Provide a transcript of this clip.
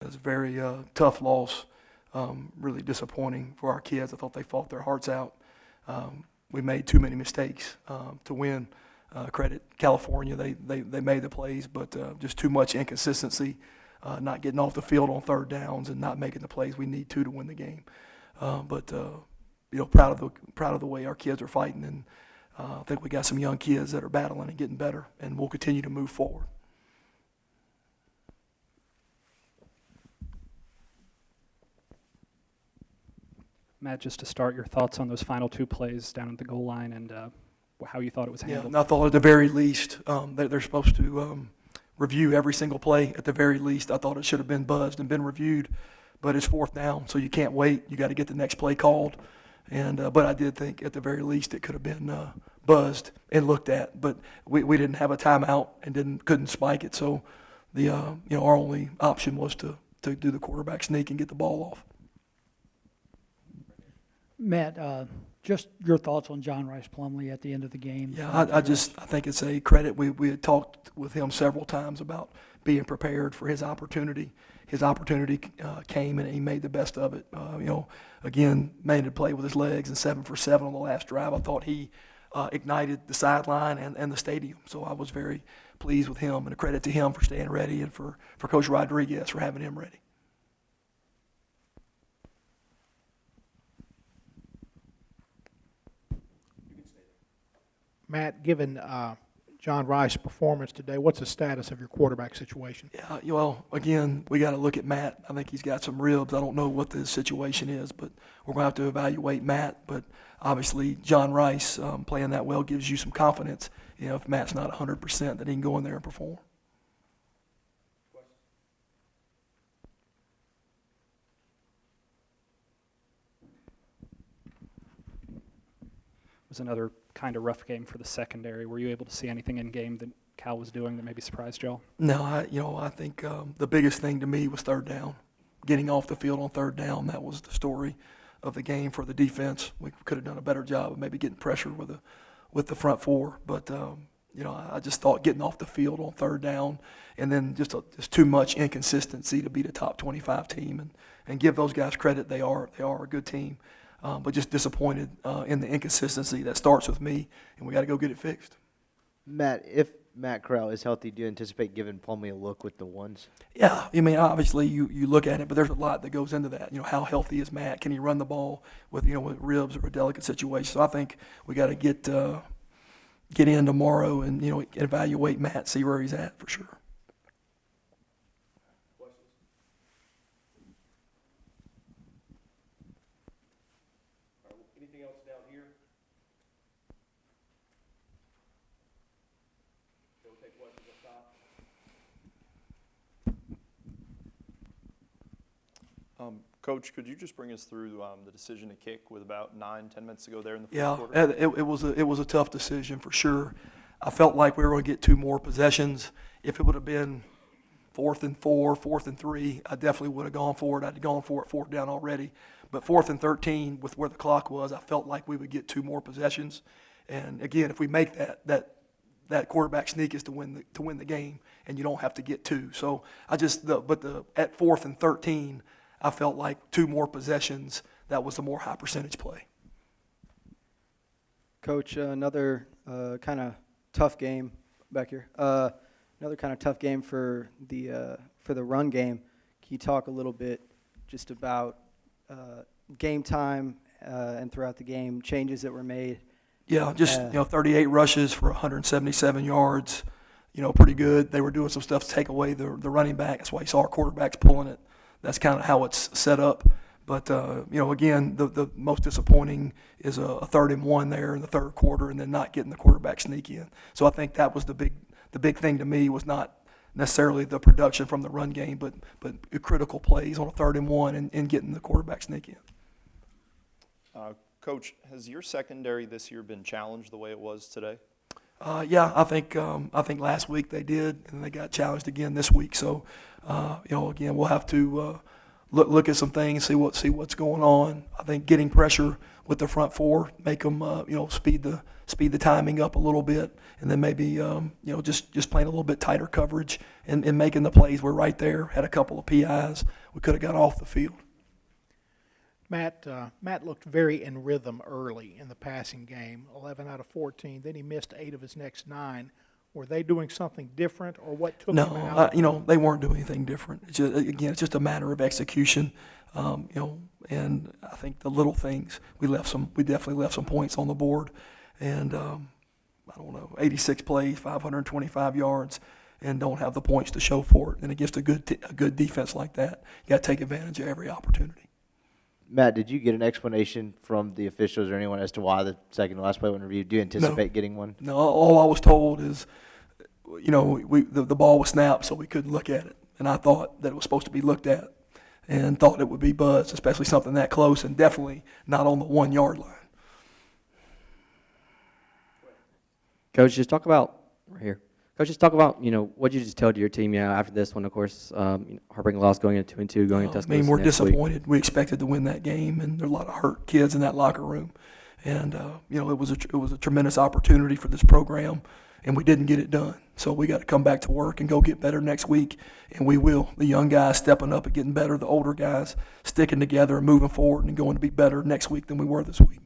It was a very tough loss, really disappointing for our kids. I thought they fought their hearts out. We made too many mistakes to win. Credit California, they made the plays, but just too much inconsistency, not getting off the field on third downs and not making the plays we need to win the game. But proud of the way our kids are fighting, and I think we got some young kids that are battling and getting better, and we'll continue to move forward. Matt, just to start, your thoughts on those final two plays down at the goal line and how you thought it was Yeah, handled. and I thought at the very least they're supposed to review every single play. At the very least, I thought it should have been buzzed and been reviewed, but it's fourth down, so you can't wait. You got to get the next play called, and but I did think at the very least it could have been buzzed and looked at, but we didn't have a timeout and couldn't spike it, so the our only option was to do the quarterback sneak and get the ball off. Matt, just your thoughts on John Rice Plumlee at the end of the game. Yeah, I think it's a credit. We had talked with him several times about being prepared for his opportunity. His opportunity came, and he made the best of it. Again, made a play with his legs and 7 for 7 on the last drive. I thought he ignited the sideline and the stadium. So I was very pleased with him, and a credit to him for staying ready and for Coach Rodriguez for having him ready. Matt, given John Rice's performance today, what's the status of your quarterback situation? Yeah, well, again, we got to look at Matt. I think he's got some ribs. I don't know what the situation is, but we're going to have to evaluate Matt. But obviously, John Rice playing that well gives you some confidence. If Matt's not 100%, that he can go in there and perform. It was another kind of rough game for the secondary. Were you able to see anything in game that Cal was doing that maybe surprised y'all? No, I think the biggest thing to me was third down. Getting off the field on third down, that was the story of the game for the defense. We could have done a better job of maybe getting pressure with the front four, but I just thought getting off the field on third down, and then just too much inconsistency to beat a top 25 team, and give those guys credit. They are a good team, but just disappointed in the inconsistency that starts with me, and we got to go get it fixed. Matt, if Matt Corral is healthy, do you anticipate giving Plumlee a look with the ones? Yeah, I mean, obviously you look at it, but there's a lot that goes into that. How healthy is Matt? Can he run the ball with with ribs or a delicate situation? So I think we got to get in tomorrow and evaluate Matt, see where he's at for sure. Anything else down here? We'll take questions up top. Coach, could you just bring us through the decision to kick with about 9-10 minutes to go there in the fourth Yeah, quarter? it was a tough decision for sure. I felt like we were going to get 2 more possessions. If it would have been 4th and 4, 4th and 3, I definitely would have gone for it. I'd gone for it 4th down already. But 4th and 13, with where the clock was, I felt like we would get 2 more possessions. And again, if we make that quarterback sneak is to win the game, and you don't have to get 2. So at 4th and 13, I felt like 2 more possessions. That was a more high percentage play. Coach, another kind of tough game back here. Another kind of tough game for the run game. Can you talk a little bit just about game time and throughout the game, changes that were made? Yeah, just 38 rushes for 177 yards. Pretty good. They were doing some stuff to take away the running back. That's why you saw our quarterbacks pulling it. That's kind of how it's set up. But, again, the most disappointing is a 3rd and 1 there in the third quarter and then not getting the quarterback sneak in. So I think that was the big thing to me, was not necessarily the production from the run game, but critical plays on a 3rd and 1 and getting the quarterback sneak in. Coach, has your secondary this year been challenged the way it was today? Yeah, I think last week they did, and they got challenged again this week. So, again, we'll have to look at some things, see what's going on. I think getting pressure with the front four, make them speed the timing up a little bit, and then maybe just playing a little bit tighter coverage and making the plays. We're right there. Had a couple of PIs. We could have got off the field. Matt looked very in rhythm early in the passing game, 11 out of 14. Then he missed 8 of his next 9. Were they doing something different, or what took him out? No, they weren't doing anything different. It's just a matter of execution, and I think the little things, we definitely left some points on the board, and I don't know, 86 plays, 525 yards, and don't have the points to show for it. And against a good defense like that, you got to take advantage of every opportunity. Matt, did you get an explanation from the officials or anyone as to why the second to last play wasn't reviewed? Do you anticipate getting one? No, all I was told is, the ball was snapped, so we couldn't look at it. And I thought that it was supposed to be looked at and thought it would be buzzed, especially something that close, and definitely not on the 1 yard line. Coach, just talk about, right here. Coach, just talk about, what you just told your team, after this one, of course, heartbreaking loss going into 2-2, going into Tuscaloosa. We're next week. disappointed. We expected to win that game, and there are a lot of hurt kids in that locker room. And, it was a tremendous opportunity for this program, and we didn't get it done. So we got to come back to work and go get better next week, and we will. The young guys stepping up and getting better, the older guys sticking together and moving forward and going to be better next week than we were this week.